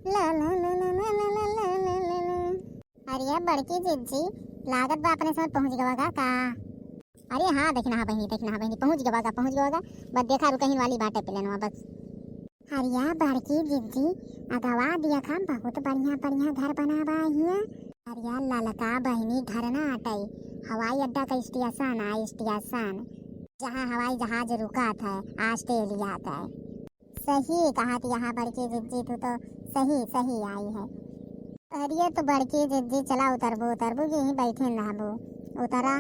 ला ला ला ला ला ला ला ला ला ला ला। अरे बड़की जिज्जी लागत बा अपने समय पहुंच गवागा का। अरे हाँ देखना बहनी पहुंच गवागा बस देखा रुकहीन वाली बाटे प्लेनवा बस। अरे बड़की जिज्जी अगवा दिया खा बहुत बढ़िया बढ़िया घर बनावा हिया। अरे ललका बहनी घर ना अटई हवाई अड्डा का स्टेशन जहाँ हवाई जहाज रुका था ऑस्ट्रेलिया का। सही कहा थी यहाँ बड़की जिज्जी तू तो सही आई है। अरे तो बड़की जिज्जी चला उतरबो यहीं बैठे रहबो उतरा।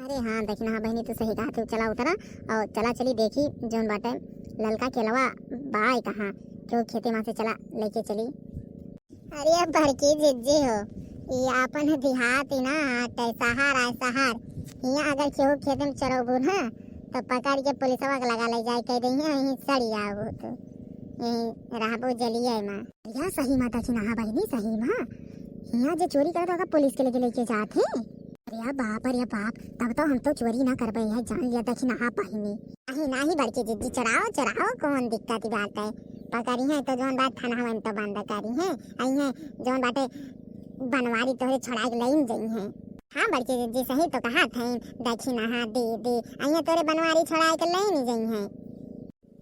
अरे हाँ देखना हाँ बहनी तू सही कहा तू चला उतरा और चला चली देखी जोन बाटे ललका केलवा बाई कहाँ क्यों खेते में से चला लेके चली। अरे बड़की जिज्जी हो ये अपन देहात ही ना शहर यहाँ अगर केहू खेते में चरोबू ना तो पकड़ के पुलिसवा के लगा ले जाए कह दही यहीं सड़ी आओ तो यहीं रहबो जलिए माँ। या सही माँ दक्षिणा हाँ बहनी सही माँ यहाँ जो चोरी करता होगा पुलिस के लेके जाते। अरे बाप तब तो हम तो चोरी ना कर पाए जान लिया दक्षिणा हाँ बहनी नहीं बड़की जिज्जी चढ़ाओ कौन दिक्कत की बात है। पकड़ी है तो जोन बात थाना में तो बंद करी है आई है जोन बाटे बनवारी तोहरे छोड़ा के लईन गई है। हाँ बड़की जिज्जी सही तो कहा थे दक्षिणा हाँ दे आई तोरे बनवारी छोड़ा के लईन गई है।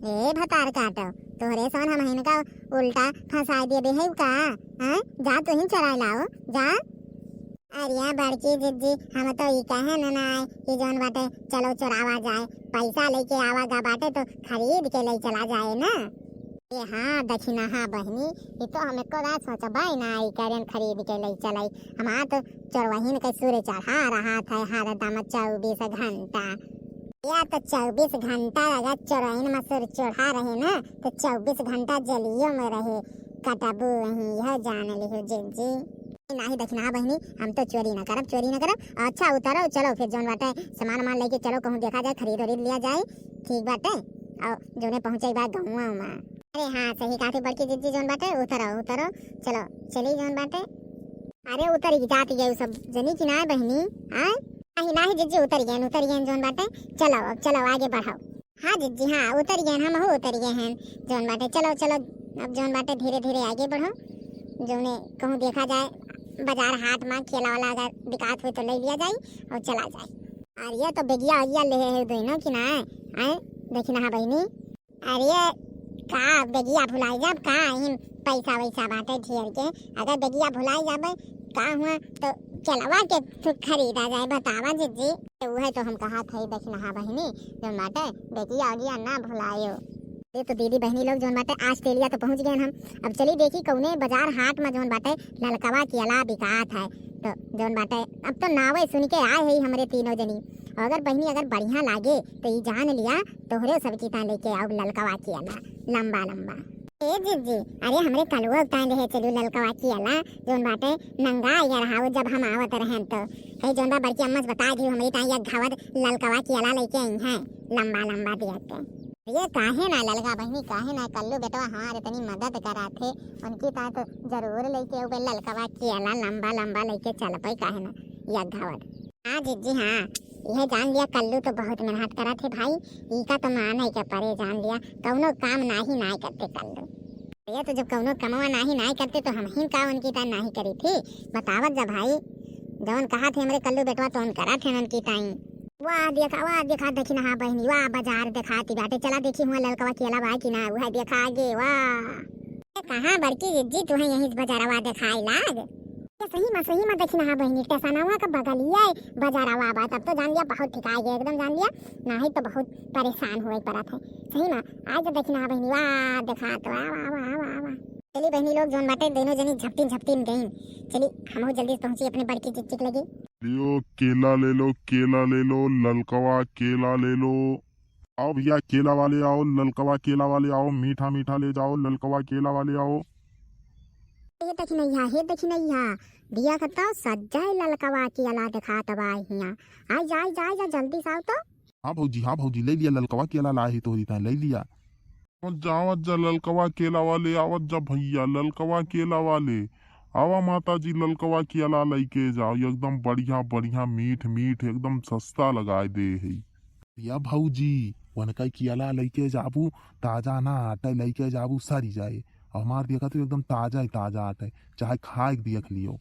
ए भतार काटो तोहरे सोन हम इनका उल्टा फंसा दे है का हैं जा तू ही चरा लाओ जा। अरे बड़की जिज्जी हम तो ये कहे ना कि जोन बाटे चलो चुरावा जाए पैसा लेके आवागा बाटे तो खरीद के ले चला जाए ना। ये हाँ दक्षिणा हाँ बहनी ये तो हमें को रात सोचबाई ना आई करें खरीद के ले चलाई हमारा तो चरवाहीन के सूर्य चढ़ा रहा था हर दम 24 घंटा या तो 24 घंटा अगर चरवाहीन में सूर्य चढ़ा रहे ना तो 24 घंटा जलियों में रहे कटबू वही यह जान ली जिज्जी नहीं दक्षिणा बहनी हम तो चोरी न करब। अच्छा उतरो चलो फिर जोन बाटे सामान लेके चलो कहूँ देखा जाए खरीद लिया जाए ठीक बाटे और जोने पहुँचे बात गाँव में। अरे हाँ सही कहा थी बड़की जिज्जी जोन बाटे उतरो चलो चली जोन बाटे। अरे उतर जाती गई सब जनी की ना बहनी आए नहीं जिज्जी उतर गए जोन बाटे चलो आगे बढ़ाओ। हाँ जिज्जी हाँ उतर गए हम हो उतर गए हैं जोन बाटे चलो अब जोन बाटे धीरे धीरे आगे बढ़ो जोने कहूँ देखा जाए बाजार हाट में केला वाला अगर बिकात हुई तो ले लिया जाए और चला जाए। अरे तो बेगिया ले दोनों की ना आए देखना हाँ बहनी। अरे का बेगिया भुलाई जब का पैसा वैसा बाटे ढेर के अगर बेगिया भुलाई जाबे का हुआ तो चलवा के खरीदा जाए बतावा जिज्जी वो है तो हम कहा थे देखना हाँ बहनी जो बाटे बेगिया ना भुलायो। ये तो दीदी बहनी लोग जोन बाटे ऑस्ट्रेलिया तो पहुंच गए हम अब चली देखी कौने बाजार हाट में जोन बाटे ललकवा केला बिकात है तो जोन बाटे अब तो नावे सुन के आए है हमारे तीनों जनी अगर बहनी अगर बढ़िया लागे तो ये जान लिया तोहरे सब की लेके आओ ललकवा केला लंबा। ए जिज्जी अरे हमरे कलुआ उतान रहे चलू ललकवा केला जोन बाटे नंगा या रहा जब हम आवत रहे तो है जोन बा बड़की अम्मा बता दी हमारी ताई घावत ललकवा केला लेके आई है लंबा दिया के। ये काहे ना ललका बहनी काहे ना कल्लू बेटवा हमारे तनी मदद करा थे उनकी ता तो जरूर लेके वो ललकवा केला लंबा लेके चल पाई काहे ना या घावत। हाँ जिज्जी हाँ यह जान लिया कल्लू तो बहुत मेहनत करा थे भाई इका तो मान है के परे जान लिया कौनो काम नहीं करते कल्लू। ये तो जब कौनो कमवा नहीं करते तो हम ही का उनकी ता नहीं करी थी बतावत जा भाई जौन कहा थे हमारे कल्लू बेटवा तो करा थे उनकी ताई। वाह देखा दक्षिणा हाँ बहनी वाह बाजार दिखाती बाटे चला देखी हुआ ललकवा केला भाई की ना वह देखा आगे वाह कहाँ बड़की जिज्जी तुम्हें यही बाजारवा दिखाई लाग सही में दक्षिणा हाँ बहनी टेसनवा का बगलिया बाजारवा बात अब तो जान लिया बहुत ठिकाई गया एकदम जान लिया नहीं तो बहुत परेशान हुए पड़ा था सही में आज दक्षिणा हाँ बहनी वाह देखा तो वाह चली बहनी लोग जोन बाटे दोनों जनी झपटीन गई चली हम जल्दी पहुंची अपने बड़की जिज्जी लगी। लियो केला ले लो ललकवा केला ले लो आओ भैया केला वाले आओ ललकवा केला वाले आओ मीठा ले जाओ ललकवा केला वाले आओ। हे दक्षिणैया दिया करता सज्जाए ललकवा केला दिखा तबा हिया आ जा जल्दी साव तो। हाँ भौजी ले लिया ललकवा केला लाए तो ले लिया जावत जा ललकवा केला वाले आवत जा भैया ललकवा केला वाले आवा माता जी ललकवा केला लेके जाओ एकदम बढ़िया मीठ एकदम सस्ता लगाए दे है या भौजी वनका केला लेके जाबू ताजा ना आटा लेके जाबू सारी जाए और हमार देखा तो एकदम ताजा ही ताजा आटे, चाहे खा के देख लियो।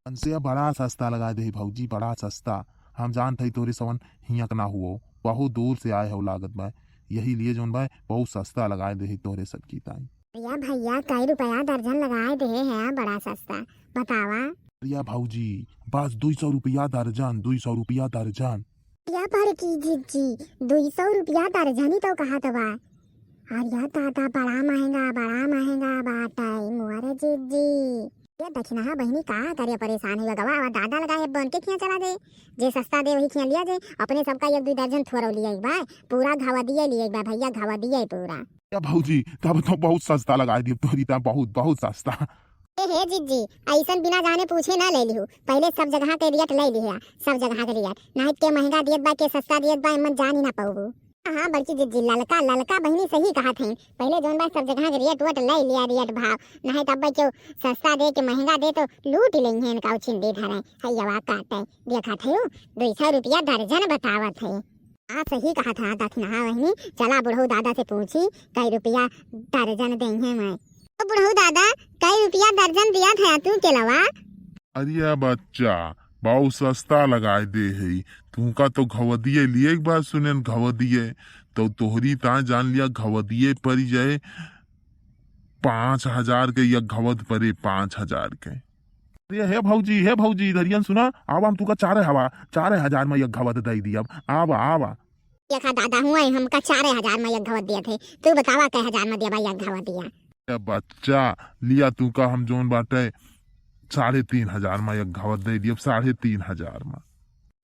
हमसे बड़ा सस्ता लगा दे भौजी, बड़ा सस्ता। हम जानते तोरे सवन हियक ना हुओ, बहुत दूर से आए हो लागत बा, यही लिए जोन बा बहुत सस्ता लगाए दे तोरे सबकी ताई। भैया भैया कई रुपया दर्जन लगाए दे हैं, बड़ा सस्ता बतावा। या भौजी बस 200 रुपया दर्जन, 200 रुपया दर्जन। या पर की जी 200 रुपया दर्जन ही तो कहा तो बा। अरे दादा बड़ा महंगा बाटा मुआरे जी। ये दक्षिणा बहनी का करे परेशान हुआ गवा दादा लगाए बन के खिया चला दे, जे सस्ता दे वही खिया लिया दे, अपने सबका 1-2 दर्जन थोड़ा लिया बा, पूरा घावा दिए लिए बा भैया, घावा दिए पूरा। या भौजी तब तो बहुत सस्ता लगा दी तोरी ता, बहुत बहुत सस्ता। हे जीजी ऐसा बिना जाने पूछे ना ले लिहू, पहले सब जगह के रेट ले लिया, सब जगह के रेट नहीं के महंगा दियत बा के सस्ता दियत बा मत जान ही ना पाऊ। हाँ बड़की जीजी ललका बहनी सही कहा थे, पहले जोन बा सब जगह के रेट वोट ले लिया, रेट भाव नहीं तब क्यों सस्ता दे के महंगा दे तो लूट लेंगे इनका छिंदे धरे हैया काटे देखा थे 200 रुपया दर्जन बतावत है। हाँ सही कहा था दक्षिणा बहनी, चला बुढ़ऊ दादा से पूछी कई रुपया दर्जन देंगे मैं। तो बुढ़ऊ दादा कई रुपया दर्जन दिया था तू के लवा? अरे बच्चा बहुत सस्ता लगाए दे है, तुमका तो घवदिए लिए एक बार सुने घवदिए तो तोहरी ता जान लिया घवदिए परी जाए 5,000 के, या घवद परे 5,000 के। अरे हे भौजी धरियन सुना, आवा हम तुका 4,000 में एक घवद दे दी, अब आवा देखा दादा हुआ हमका 4,000 में एक घवद दिए थे, तू बतावा कई हजार में दिया एक घवद दिया। बच्चा लिया तुका हम जोन बाटे 3,500 में एक घवद दे दिया, 3,500 में।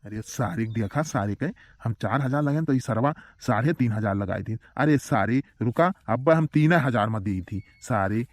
अरे सारे देखा सारे के हम 4,000 लगे तो इस सरवा 3,500 लगाई थी। अरे सारे रुका अब हम 3,000 में दी थी सारे।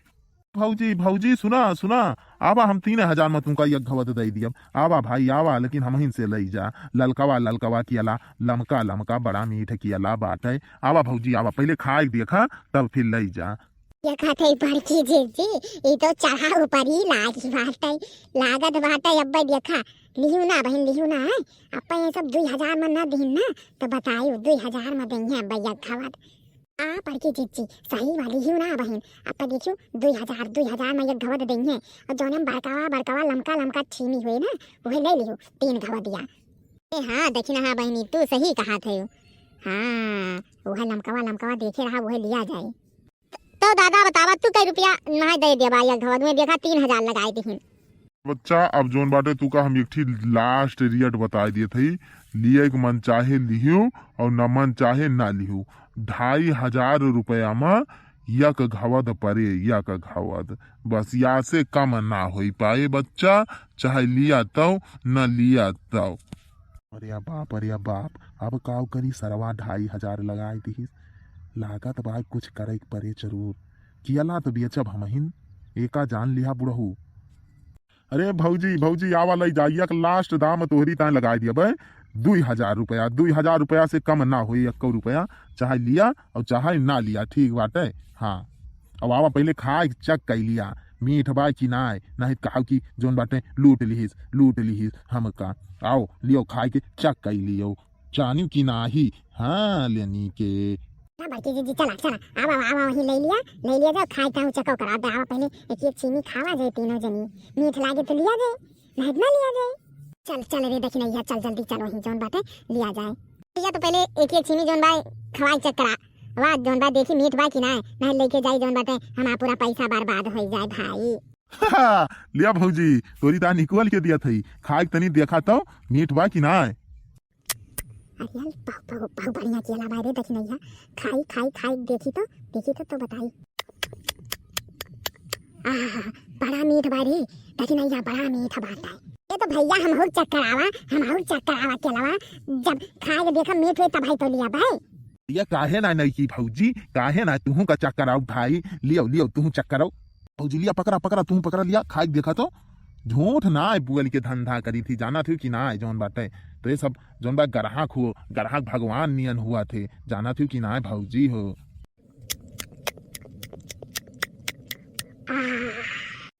भौजी सुना आवा हम 3,000 में तुमका एक घवद दे दिया, आवा भाई आवा, लेकिन हम ही से ले जा, ललकवा कियाला लमका बड़ा मीठ कियाला बात है। आवा भौजी आवा, पहले खाए देखा तब फिर ले जा। देखा थे बड़की जीजी ये तो चढ़ा ऊपर ही लागत बाटे अब देखा लिहू ना बहन लिहू ना है अब ये सब 2,000 में ना दीन ना तो बताइयो 2,000 में देंगे अब भैया खवत आ बड़की जीजी सही वाली लिहू ना बहन अब देखियो 2,000 में एक घवद देंगे, और जो हम बड़कावा लमका छीनी हुए ना वही ले लिहू 3 घवद दिया। हाँ देखी ना बहनी तू सही कहा थे, हाँ वह लमकावा देखे रहा वही लिया जाए। तो दादा बतावा तू कई रुपया ना दे दिया भाई घवद में देखा 3,000 लगाए थे। बच्चा अब जोन बाटे तू का हम एक ठी लास्ट रेट बता दिए थे, लिए के मन चाहे लिहू और न मन चाहे ना लिहू, 2,500 रुपया में यक घवद परे, यक घवद बस, या से कम ना हो पाए बच्चा, चाहे लिया तो न लिया तो। अरे बाप अब काव करी सरवा 2,500 लगाई दी, लागत बा कुछ करे परे जरूर, कियाला तो बेचब हमहिन, एका जान लिया बुढ़ऊ। अरे भौजी आवा ले जाइया लास्ट दाम तोहरी ता लगा दिया भाई 2,000 रुपया से कम ना हो 1 रुपया, चाहे लिया और चाहे ना लिया, ठीक बाटे। हाँ अब आवा पहले खाए चेक कर लिया मीठ बा कि ना, नहीं कहा कि जोन बाटे लूट लिहिस हमका, आओ लियो खाए के चेक कर लियो जानी कि ना ही। हाँ लेनी के बड़की जीजी चला आवा वही ले लिया जाओ खाई ताऊ चको करा दे, आवा पहले एक चीनी खावा जाए तीनों जनी, मीठ लागे तो लिया जाए नहीं ना लिया जाए। चल रे देखी नहीं चल जल्दी चलो वही जोन बाटे लिया जाए भैया, तो पहले एक चीनी जोन बाय खवाई चेक करा वाह जोन बा देखी मीठ बा कि ना नहीं लेके जाई जोन बाटे हमारा पूरा पैसा बर्बाद हो जाए भाई। लिया भौजी तोरी ता निकल के दिया थी, खाए तनी देखा तो मीठ बा कि ना। अरे बहु बढ़िया किया बाय रे देखी नहीं खाई देखी तो बताई बड़ा मीठ बा रे देखी नहीं बड़ा मीठ बात है ये तो भैया हम और चेक करावा के अलावा जब खाए के देखा मीठ हुए तब भाई तो लिया भाई। ये काहे ना नहीं की भौजी, काहे ना तू का चक्कर आओ भाई, लियो तू चक्कर आओ भौजी, लिया पकड़ा तू पकड़ा लिया खाए देखा तो झूठ ना बुअल के धंधा करी थी, जाना थी कि ना जोन बाटे, तो ये सब जोन बा ग्राहक भगवान नियन हुआ थे, जाना थी कि ना भौजी हो।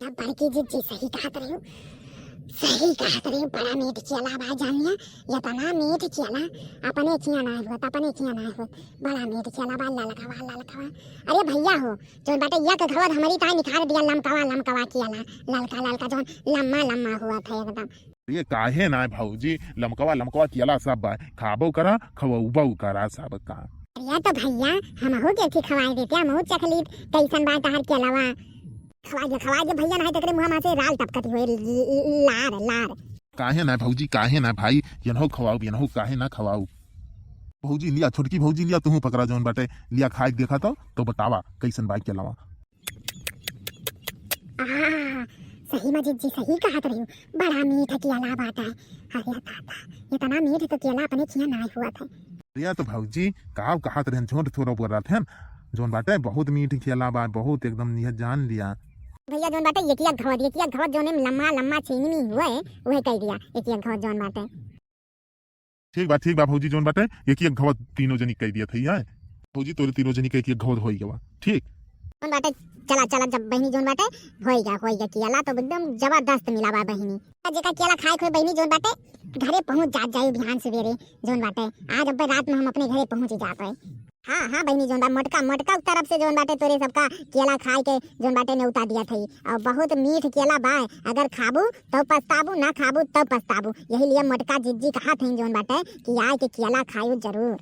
बड़की जीजी सही कहा रही हूँ, सही कहा तरी बड़ा मीठ केला बा जानिया ये तना मीठ केला अपने खिया ना हुआ अपने खिया ना हुआ बड़ा मीठ केला बा लाल खवा अरे भैया हो जो बाटे या के घरवा हमारी ता निखार दिया लमकवा केला ललका जो लम्मा हुआ था एकदम ये काहे ना भाऊजी लमकवा केला सब बा खाबो करा खवबो करा सब का अरे तो भैया हम हो के खवाई देते हम चखली कैसन बा तहर केलावा खवा दे भैया नहीं तकरे मुंह में से राल टपकती होए लार काहे ना भाऊजी काहे ना भाई यनहो खवाओ यनहो काहे ना खवाओ भाऊजी लिया छोटकी भाऊजी लिया तू पकड़ा जोन बाटे लिया खाए देखा तो बतावा कैसन बाइक चलावा सही में जी सही कहा रही हो बड़ा मीठ केला बाटा है अरे दादा इतना मीठ तो केला अपने खिया ना हुआ था या तो भाऊजी काव कहात रहन छोट थोड़ा बोल रहा थे जोन बाटे बहुत मीठ केला बा बहुत एकदम नियत जान लिया भैया जोन बाटे एक घवत जोने लम्मा छीनी हुए वही कह दिया एक घवत जोन बाटे ठीक बा भाऊजी जोन बाटे एक घवत तीनों जनी कह दिया था भाऊजी तोरे तीनों जनी के एक घवत होई गवा ठीक जोन बाटे चला जब बहनी जोन बाटे होई गया केला तो एकदम जबरदस्त मिला बा बहनी जेका केला खाए खोई बहनी जोन बाटे घरे पहुंच जाई बिहान सवेरे जोन बाटे आज अब रात में हम अपने घरे पहुंच जा पाए हाँ बहनी जोन मटका तरफ से जोन बाटे तोरे सबका केला खाए के जोन बाटे ने उतार दिया थी और बहुत मीठ केला बा अगर खाबू तो पछताबू ना खाबू तब पछताबू यही लिए मटका जिज्जी कहा थी जोन बाटे कि आए के केला खायो जरूर।